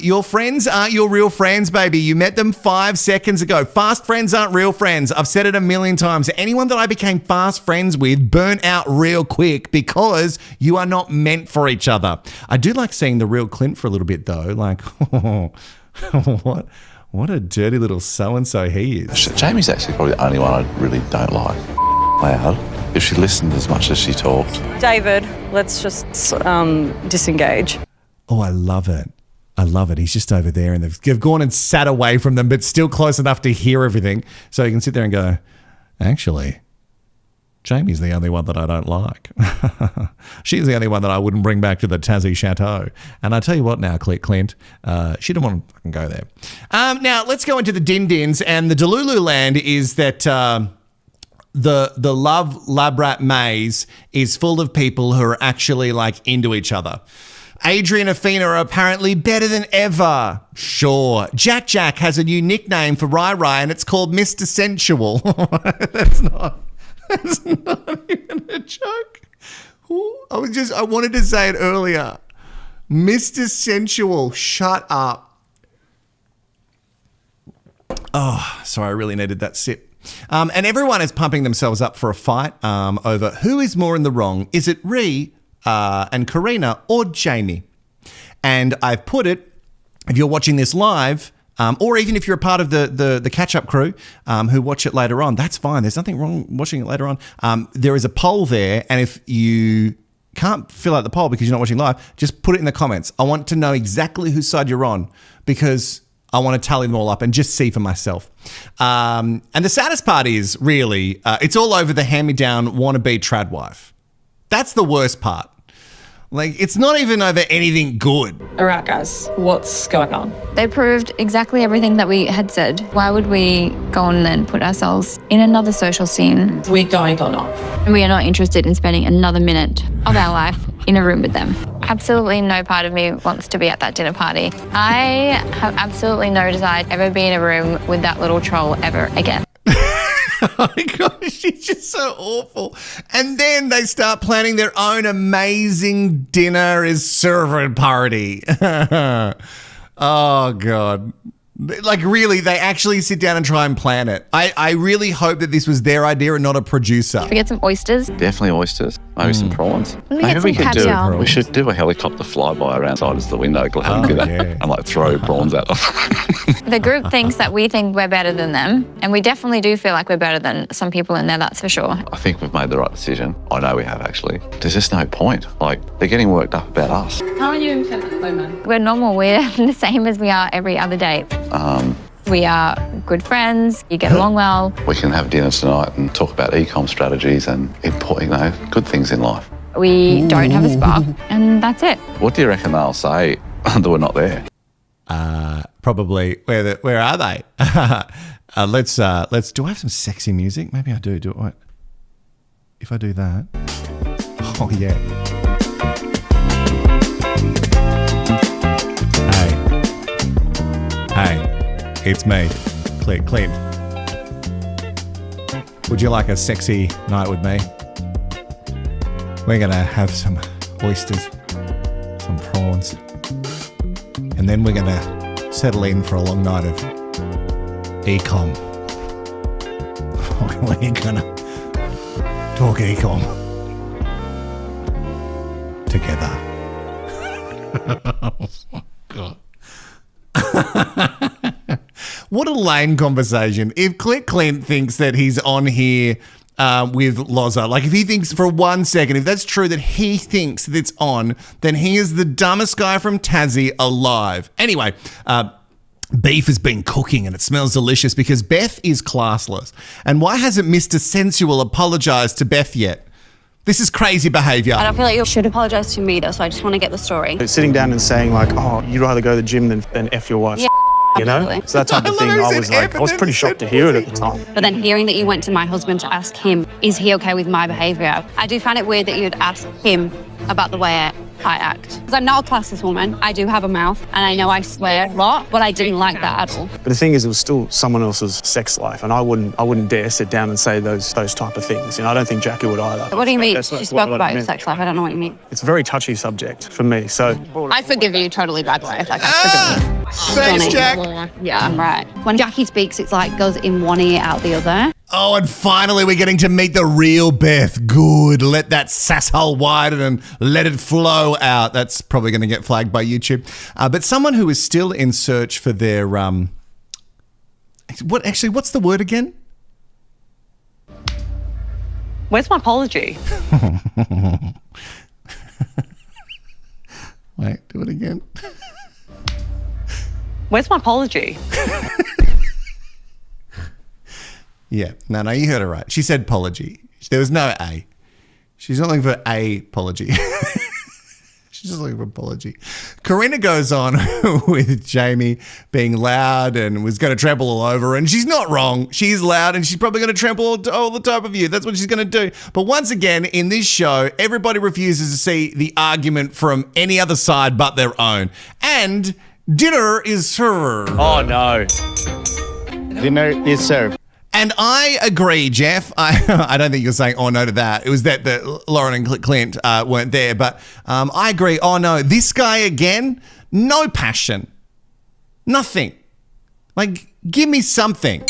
Your friends aren't your real friends, baby. You met them 5 seconds ago. Fast friends aren't real friends. I've said it a million times. Anyone that I became fast friends with burnt out real quick because you are not meant for each other. I do like seeing the real Clint for a little bit though. Like, what a dirty little so-and-so he is. Jamie's actually probably the only one I really don't like. Loud. If she listened as much as she talked. David, let's just disengage. Oh, I love it. He's just over there and they've gone and sat away from them, but still close enough to hear everything. So you can sit there and go, actually, Jamie's the only one that I don't like. She's the only one that I wouldn't bring back to the Tassie Chateau. And I tell you what now, Clint, she didn't want to fucking go there. Now, let's go into the din-dins. And the Delulu land is that the Love Lab Rat maze is full of people who are actually like into each other. Adrian and Athena are apparently better than ever. Sure. Jack has a new nickname for Rai and it's called Mr. Sensual. That's not even a joke. I wanted to say it earlier. Mr. Sensual, shut up. Oh, sorry, I really needed that sip. And everyone is pumping themselves up for a fight over who is more in the wrong. Is it Ree and Karina or Jamie? And I've put it, if you're watching this live, or even if you're a part of the catch-up crew who watch it later on, that's fine. There's nothing wrong watching it later on. There is a poll there, and if you can't fill out the poll because you're not watching live, just put it in the comments. I want to know exactly whose side you're on because I want to tally them all up and just see for myself. And the saddest part is really, it's all over the hand-me-down wannabe trad wife. That's the worst part. Like, it's not even over anything good. All right, guys, what's going on? They proved exactly everything that we had said. Why would we go on and put ourselves in another social scene? We're going or not? We are not interested in spending another minute of our life in a room with them. Absolutely no part of me wants to be at that dinner party. I have absolutely no desire to ever be in a room with that little troll ever again. Oh my gosh, she's just so awful. And then they start planning their own amazing dinner as server party. Oh, God. Like, really, they actually sit down and try and plan it. I really hope that this was their idea and not a producer. Should we get some oysters? Definitely oysters. Maybe some prawns. Maybe get some caviar. We should do a helicopter flyby around side as the window and like throw prawns at them. The group thinks that we think we're better than them, and we definitely do feel like we're better than some people in there, that's for sure. I think we've made the right decision. I know we have, actually. There's just no point. Like, they're getting worked up about us. How are you in women? We're normal. We're the same as we are every other day. We are good friends. You get along well. We can have dinner tonight and talk about e-com strategies and good things in life. We don't have a spark, and that's it. What do you reckon they'll say that we're not there? Probably. Where are they? Let's. Do I have some sexy music? Maybe I do. Do it. If I do that. Oh yeah. Hey, it's me, Clint. Would you like a sexy night with me? We're gonna have some oysters, some prawns, and then we're gonna settle in for a long night of e-com. We're gonna talk e-com together. Oh my God. What a lame conversation. If Clint thinks that he's on here with Loza, like if he thinks for 1 second, if that's true that he thinks that it's on, then he is the dumbest guy from Tassie alive. Anyway, beef has been cooking and it smells delicious because Beth is classless. And why hasn't Mr. Sensual apologised to Beth yet? This is crazy behaviour. I don't feel like you should apologise to me though, so I just want to get the story. Sitting down and saying like, oh, you'd rather go to the gym than F your wife. Yeah. You know? So that type of thing, I was pretty shocked to hear it at the time. But then hearing that you went to my husband to ask him, is he okay with my behaviour? I do find it weird that you'd ask him about the way I act. Because I'm not a classless woman. I do have a mouth, and I know I swear a lot, but I didn't like that at all. But the thing is, it was still someone else's sex life, and I wouldn't dare sit down and say those type of things. You know, I don't think Jackie would either. What do you mean? You spoke about your sex life. I don't know what you mean. It's a very touchy subject for me, so... I forgive you totally, by the way. Like, I forgive you. Thanks, Jack. Yeah, I'm right. When Jackie speaks, it's like goes in one ear, out the other. Oh, and finally we're getting to meet the real Beth. Good. Let that sasshole widen and let it flow out. That's probably going to get flagged by YouTube. But someone who is still in search for their... what's the word again? Where's my apology? Wait, do it again. Where's my apology? Yeah, no, you heard her right. She said apology. There was no A. She's not looking for a apology. She's just looking for apology. Corinna goes on with Jamie being loud and was going to trample all over her. And she's not wrong. She's loud and she's probably going to trample all the top of you. That's what she's going to do. But once again, in this show, everybody refuses to see the argument from any other side but their own. And dinner is served. Oh, no. Dinner is served. And I agree, Jeff. I don't think you're saying, oh, no to that. It was that Lauren and Clint weren't there. But I agree. Oh, no. This guy again, no passion. Nothing. Like, give me something.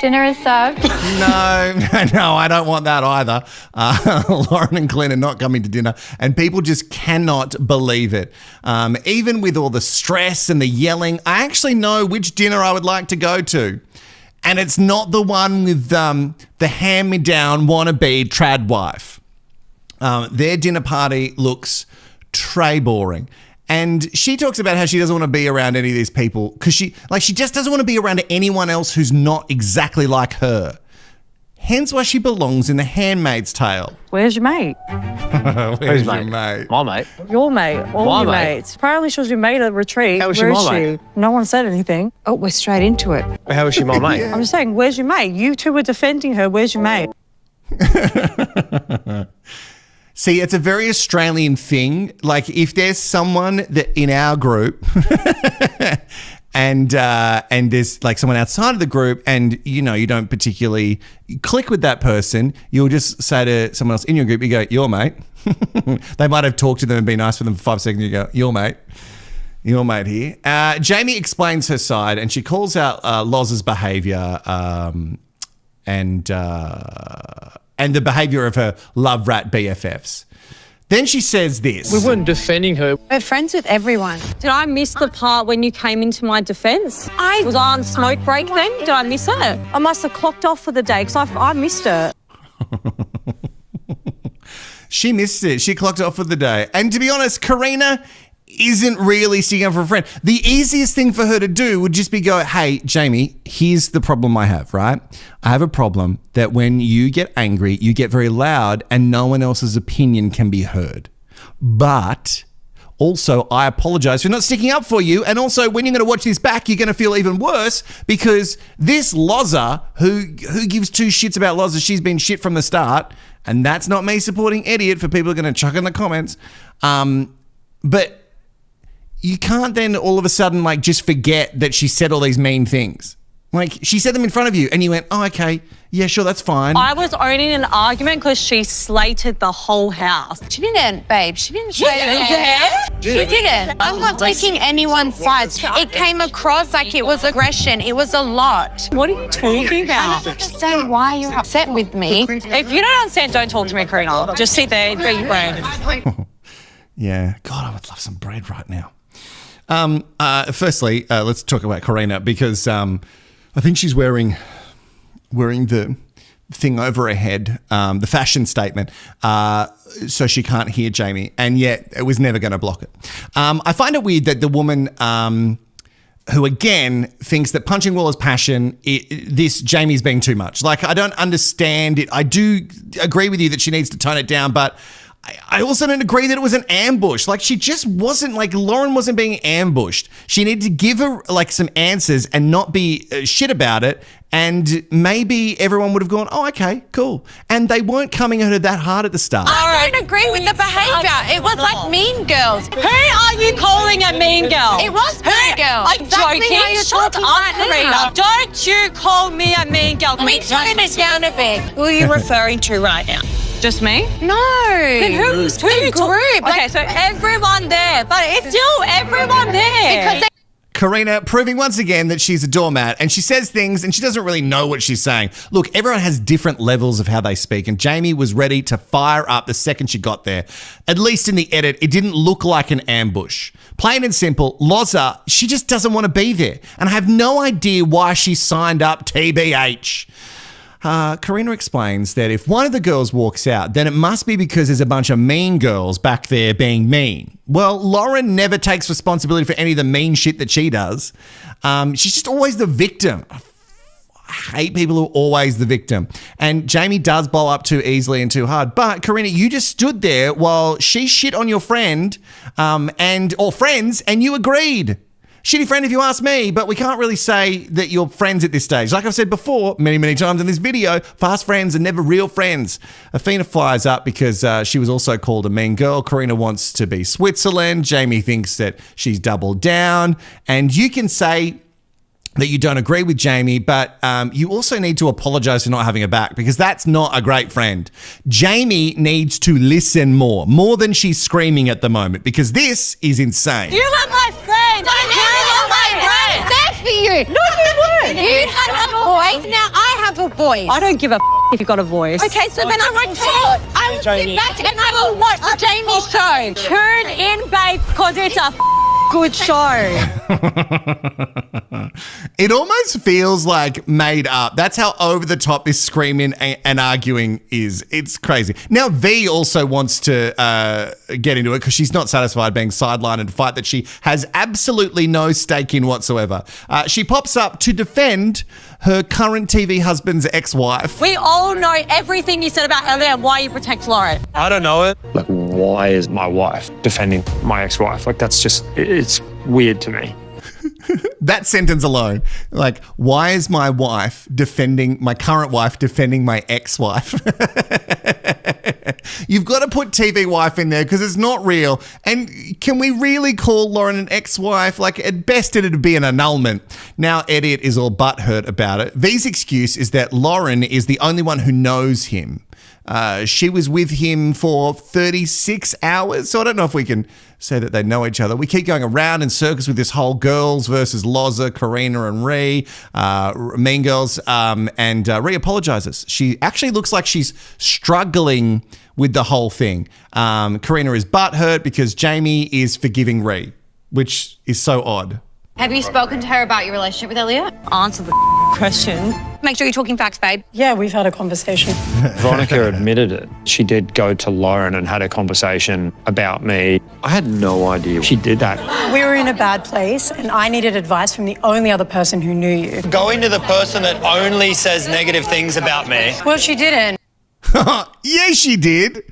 Dinner is served. No, I don't want that either. Lauren and Clint are not coming to dinner, and people just cannot believe it. Even with all the stress and the yelling, I actually know which dinner I would like to go to. And it's not the one with the hand-me-down wannabe trad wife. Their dinner party looks tray boring. And she talks about how she doesn't want to be around any of these people because she just doesn't want to be around anyone else who's not exactly like her. Hence why she belongs in The Handmaid's Tale. Where's your mate? Where's your mate? My mate. Your mate. All My your mate. mates. Apparently she was your mate at a retreat. How was she Where my is mate? No one said anything. Oh, we're straight into it. How is she my mate? I'm just saying, where's your mate? You two were defending her. Where's your mate? See, it's a very Australian thing. Like, if there's someone that in our group and there's like someone outside of the group, and you don't particularly click with that person, you'll just say to someone else in your group, you go, "Your mate." They might have talked to them and been nice with them for 5 seconds. You go, "Your mate." Your mate here. Jamie explains her side, and she calls out Loz's behaviour and the behaviour of her love rat BFFs. Then she says this. We weren't defending her. We're friends with everyone. Did I miss the part when you came into my defence? Was I on smoke break then? Did I miss it? I must have clocked off for the day because I missed it. She missed it. She clocked off for the day. And to be honest, Karina isn't really sticking up for a friend. The easiest thing for her to do would just be go, "Hey, Jamie, here's the problem I have, right? I have a problem that when you get angry, you get very loud and no one else's opinion can be heard. But also, I apologize for not sticking up for you. And also, when you're going to watch this back, you're going to feel even worse because this Loza, who gives two shits about Loza, she's been shit from the start. And that's not me supporting Idiot for people who are going to chuck in the comments. But you can't then all of a sudden like just forget that she said all these mean things. Like she said them in front of you and you went, "Oh, okay. Yeah, sure, that's fine." I was owning an argument because she slated the whole house. She didn't, babe. She didn't say that. She didn't. I'm not taking anyone's sides. It came across like it was aggression. It was a lot. What are you talking about? I don't understand why you're upset with me. If you don't understand, don't talk to me, Karina. Just sit there and eat your brain. Yeah. God, I would love some bread right now. Firstly, let's talk about Karina because I think she's wearing the thing over her head, the fashion statement, so she can't hear Jamie, and yet it was never going to block it. I find it weird that the woman who, again, thinks that punching wall is passion, this Jamie's being too much. Like, I don't understand it. I do agree with you that she needs to tone it down, but I also don't agree that it was an ambush. Like, she just wasn't, like, Lauren wasn't being ambushed. She needed to give her, like, some answers and not be shit about it. And maybe everyone would have gone, "Oh, okay, cool." And they weren't coming at her that hard at the start. I don't agree with the behaviour. It was like Mean Girls. Who are you calling a mean girl? It was Mean Girls. I'm Exactly joking. how you're Shut talking up, right Karina. now. Don't you call me a mean girl. Can we tone this down a bit? Who are you referring to right now? Just me? No. Then who's the group? Okay, so everyone there, but it's still everyone there. Because Karina proving once again that she's a doormat and she says things and she doesn't really know what she's saying. Look, everyone has different levels of how they speak, and Jamie was ready to fire up the second she got there. At least in the edit, it didn't look like an ambush. Plain and simple, Loza, she just doesn't want to be there. And I have no idea why she signed up TBH. Karina explains that if one of the girls walks out, then it must be because there's a bunch of mean girls back there being mean. Well, Lauren never takes responsibility for any of the mean shit that she does. She's just always the victim. I hate people who are always the victim. And Jamie does blow up too easily and too hard. But Karina, you just stood there while she shit on your friend or friends, and you agreed. Shitty friend if you ask me, but we can't really say that you're friends at this stage. Like I've said before many, many times in this video, fast friends are never real friends. Athena flies up because she was also called a mean girl. Karina wants to be Switzerland. Jamie thinks that she's doubled down. And you can say that you don't agree with Jamie, but you also need to apologise for not having her back because that's not a great friend. Jamie needs to listen more than she's screaming at the moment because this is insane. You are my friend. That's for you. No, you weren't. You had a voice. Now I have a voice. I don't give a if you've got a voice. Okay, so then I won't talk. I will sit back and I will watch Jamie's show. Tune in, babe, because it's a good show. It almost feels like made up. That's how over the top this screaming and arguing is. It's crazy. Now V also wants to get into it because she's not satisfied being sidelined in a fight that she has absolutely no stake in whatsoever. She pops up to defend her current TV husband's ex-wife. We all know everything you said about Elliot and why you protect Lauren. I don't know it. Like, why is my wife defending my ex-wife? Like, that's just, it's weird to me. That sentence alone, like, why is my current wife defending my ex-wife? You've got to put TV wife in there because it's not real. And can we really call Lauren an ex-wife? Like, at best, it'd be an annulment. Now, Elliot is all butthurt about it. V's excuse is that Lauren is the only one who knows him. She was with him for 36 hours. So I don't know if we can say that they know each other. We keep going around in circles with this whole girls versus Loza, Karina and Ree, Mean Girls. And Ree apologizes. She actually looks like she's struggling with the whole thing. Karina is butthurt because Jamie is forgiving Ree, which is so odd. Have you spoken to her about your relationship with Elliot? Answer the question. Make sure you're talking facts, babe. Yeah, we've had a conversation. Veronica admitted it. She did go to Lauren and had a conversation about me. I had no idea she did that. We were in a bad place and I needed advice from the only other person who knew you. Going to the person that only says negative things about me. Well, she didn't. Yes, she did.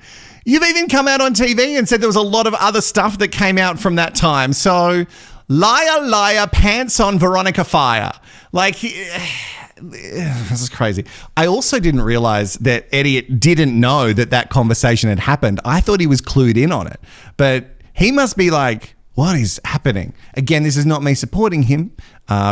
You've even come out on TV and said there was a lot of other stuff that came out from that time. So, liar, liar, pants on Veronica fire. Like, this is crazy. I also didn't realize that Elliot didn't know that conversation had happened. I thought he was clued in on it. But he must be like, what is happening? Again, this is not me supporting him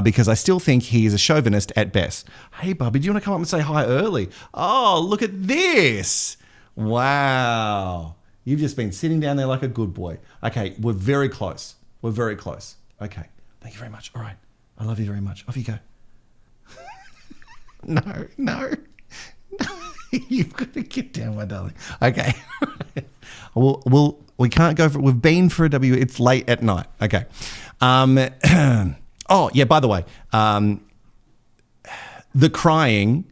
because I still think he is a chauvinist at best. Hey, Bubby, do you want to come up and say hi early? Oh, look at this. Wow. You've just been sitting down there like a good boy. Okay, we're very close. We're very close. Okay, thank you very much. All right, I love you very much. Off you go. No. You've got to get down, my darling. Okay. We can't go for it. We've been for a W. It's late at night. Okay. Oh, yeah, by the way, the crying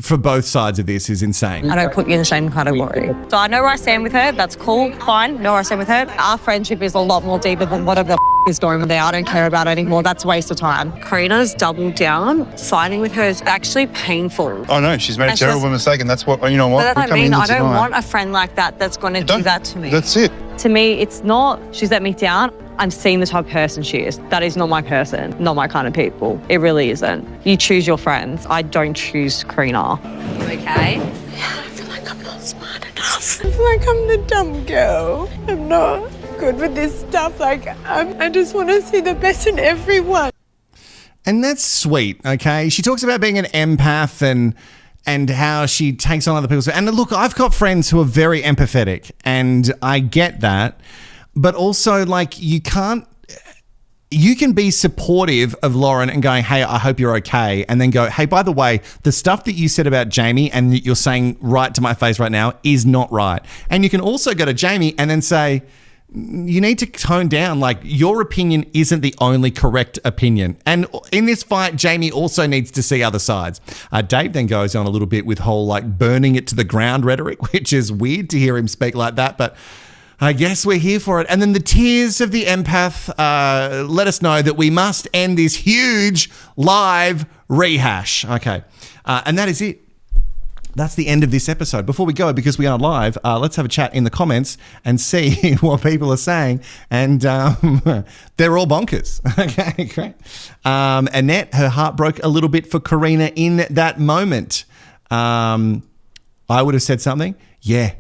for both sides of this is insane. I don't put you in the same category. So I know where I stand with her. That's cool, fine. Know where I stand with her. Our friendship is a lot more deeper than whatever the is going on there. I don't care about it anymore. That's a waste of time. Karina's doubled down. Siding with her is actually painful. Oh no, she's made a terrible mistake, and that's what, you know what? But that's what I mean. I don't want a friend like that that's going to do that to me. That's it. To me, it's not, she's let me down. I'm seeing the type of person she is. That is not my person, not my kind of people. It really isn't. You choose your friends. I don't choose Karina. You okay? Yeah, I feel like I'm not smart enough. I feel like I'm the dumb girl. I'm not good with this stuff. Like, I just want to see the best in everyone. And that's sweet, okay? She talks about being an empath and how she takes on other people's... And look, I've got friends who are very empathetic, and I get that. But also, like, you can be supportive of Lauren and going, hey, I hope you're okay. And then go, hey, by the way, the stuff that you said about Jamie and that you're saying right to my face right now is not right. And you can also go to Jamie and then say, you need to tone down. Like, your opinion isn't the only correct opinion. And in this fight, Jamie also needs to see other sides. Dave then goes on a little bit with whole, like, burning it to the ground rhetoric, which is weird to hear him speak like that. But I guess we're here for it. And then the tears of the empath let us know that we must end this huge live rehash. Okay. And that is it. That's the end of this episode. Before we go, because we aren't live, let's have a chat in the comments and see what people are saying. And they're all bonkers. Okay, great. Annette, her heart broke a little bit for Karina in that moment. I would have said something. Yeah.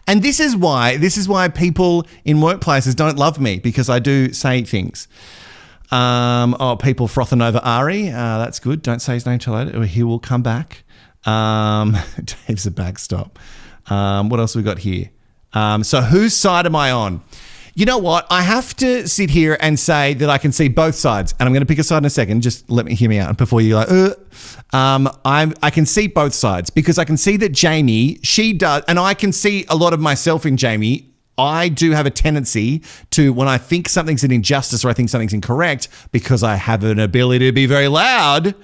And this is why people in workplaces don't love me, because I do say things. People frothing over Ari. That's good. Don't say his name till later, or he will come back. Dave's a backstop. What else we got here? So whose side am I on? You know what? I have to sit here and say that I can see both sides, and I'm going to pick a side in a second. Just let me hear me out before you go. I can see both sides, because I can see that Jamie, she does, and I can see a lot of myself in Jamie. I do have a tendency to, when I think something's an injustice or I think something's incorrect, because I have an ability to be very loud.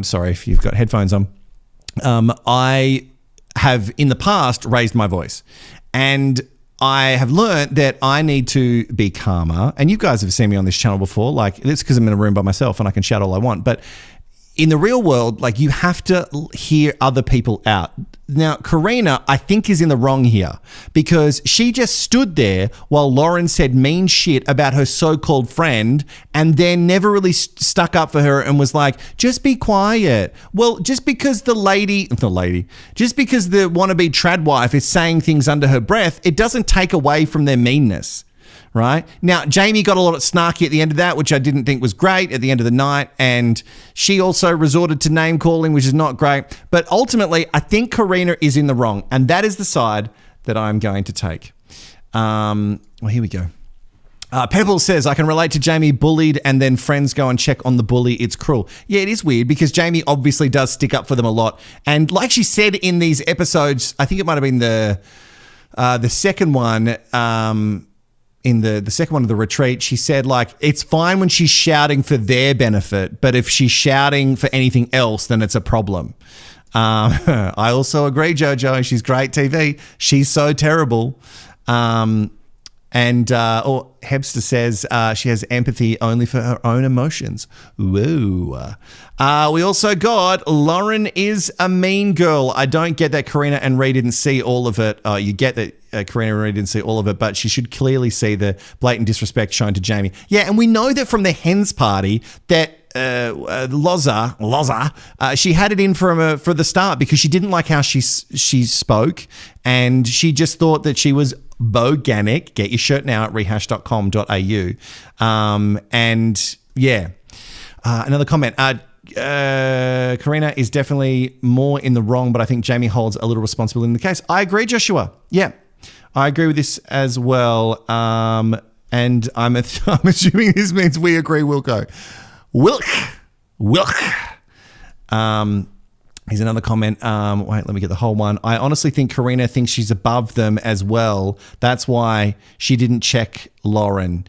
Sorry if you've got headphones on. I have in the past raised my voice, and I have learned that I need to be calmer. And you guys have seen me on this channel before. Like, it's because I'm in a room by myself and I can shout all I want. But in the real world, like, you have to hear other people out. Now, Karina, I think, is in the wrong here because she just stood there while Lauren said mean shit about her so-called friend and then never really stuck up for her and was like, just be quiet. Well, just because the wannabe trad wife is saying things under her breath, it doesn't take away from their meanness. Right? Now, Jamie got a lot of snarky at the end of that, which I didn't think was great at the end of the night. And she also resorted to name calling, which is not great. But ultimately, I think Karina is in the wrong. And that is the side that I'm going to take. Well, here we go. Pebble says, I can relate to Jamie bullied and then friends go and check on the bully. It's cruel. Yeah, it is weird because Jamie obviously does stick up for them a lot. And like she said in these episodes, I think it might have been the second one, in the second one of the retreat, she said, like, it's fine when she's shouting for their benefit, but if she's shouting for anything else, then it's a problem. I also agree, Jojo. She's great TV. She's so terrible. Hebster says she has empathy only for her own emotions. Woo. We also got Lauren is a mean girl. I don't get that Karina and Ree didn't see all of it. You get that Karina and Ree didn't see all of it, but she should clearly see the blatant disrespect shown to Jamie. Yeah, and we know that from the hens party that Loza, she had it in for the start because she didn't like how she spoke and she just thought that she was boganic. Get your shirt now at rehash.com.au. And yeah, another comment. Karina is definitely more in the wrong, but I think Jamie holds a little responsibility in the case. I agree, Joshua. Yeah, I agree with this as well. And I'm assuming this means we agree, Wilko. Wilk. Here's another comment. Wait, let me get the whole one. I honestly think Karina thinks she's above them as well. That's why she didn't check Lauren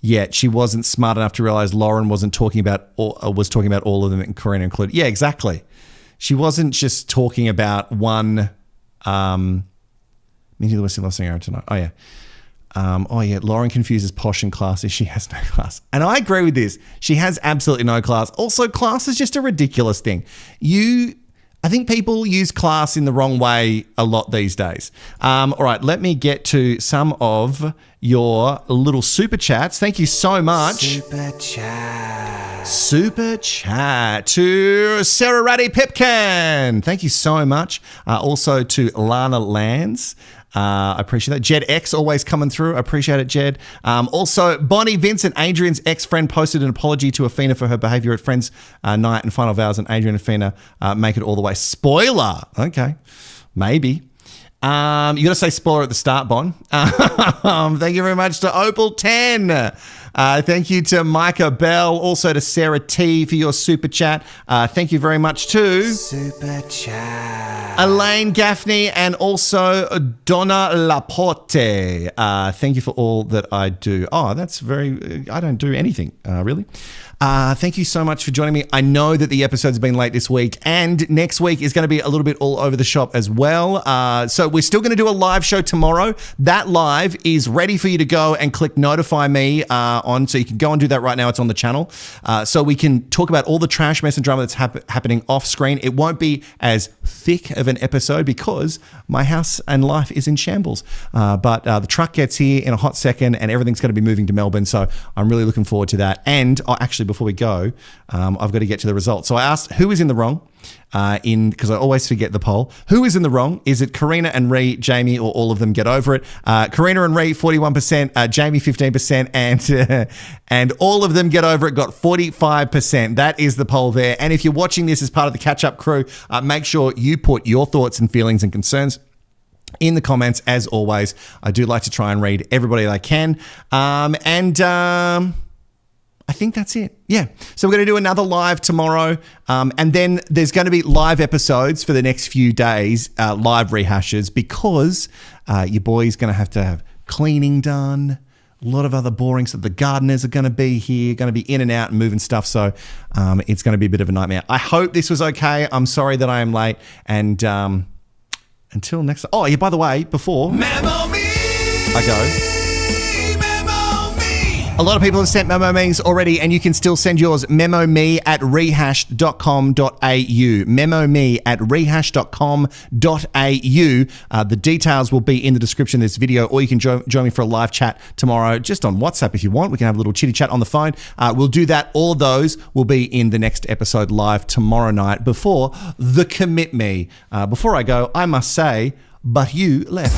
yet. She wasn't smart enough to realize Lauren wasn't talking about was talking about all of them, and Karina included. Yeah, exactly. She wasn't just talking about one. Mindy Lewis and Los Angeles tonight. Oh yeah. Lauren confuses posh and classy. She has no class. And I agree with this. She has absolutely no class. Also, class is just a ridiculous thing. I think people use class in the wrong way a lot these days. All right, let me get to some of your little super chats. Thank you so much. Super chat to Sarah Ratty Pipkin. Thank you so much. Also to Lana Lands. I appreciate that. Jed X always coming through. I appreciate it, Jed. Also, Bonnie Vincent, Adrian's ex-friend, posted an apology to Afina for her behaviour at Friends Night and Final Vows, and Adrian and Afina make it all the way. Spoiler. Okay. Maybe. You got to say spoiler at the start, Bon. Thank you very much to Opal 10. Thank you to Micah Bell, also to Sarah T for your super chat. Thank you very much to Super Chat, Elaine Gaffney, and also Donna Laporte. Thank you for all that I do. Oh, that's very, I don't do anything, really. Thank you so much for joining me. I know that the episode's been late this week, and next week is going to be a little bit all over the shop as well. So we're still going to do a live show tomorrow. That live is ready for you to go and click notify me on, so you can go and do that right now. It's on the channel. So we can talk about all the trash, mess and drama that's happening off screen. It won't be as thick of an episode because my house and life is in shambles. But the truck gets here in a hot second and everything's going to be moving to Melbourne. So I'm really looking forward to that. And actually, before we go, I've got to get to the results. So I asked who is in the wrong because I always forget the poll. Who is in the wrong? Is it Karina and Ree, Jamie, or all of them? Get over it. Karina and Ree, 41%, Jamie, 15%, and all of them, get over it, got 45%. That is the poll there. And if you're watching this as part of the catch-up crew, make sure you put your thoughts and feelings and concerns in the comments. As always, I do like to try and read everybody that I can. I think that's it. Yeah. So we're going to do another live tomorrow. And then there's going to be live episodes for the next few days, live rehashes, because your boy's going to have cleaning done. A lot of other boring stuff. The gardeners are going to be here, going to be in and out and moving stuff. So it's going to be a bit of a nightmare. I hope this was okay. I'm sorry that I am late. And until next time. Oh, yeah, by the way, before I go, A lot of people have sent memo me's already, and you can still send yours. Memo me at rehashed.com.au. Memo me at rehashed.com.au. The details will be in the description of this video, or you can join me for a live chat tomorrow just on WhatsApp if you want. We can have a little chitty chat on the phone. We'll do that. All of those will be in the next episode live tomorrow night before the Commit Me. Before I go, I must say, but you left.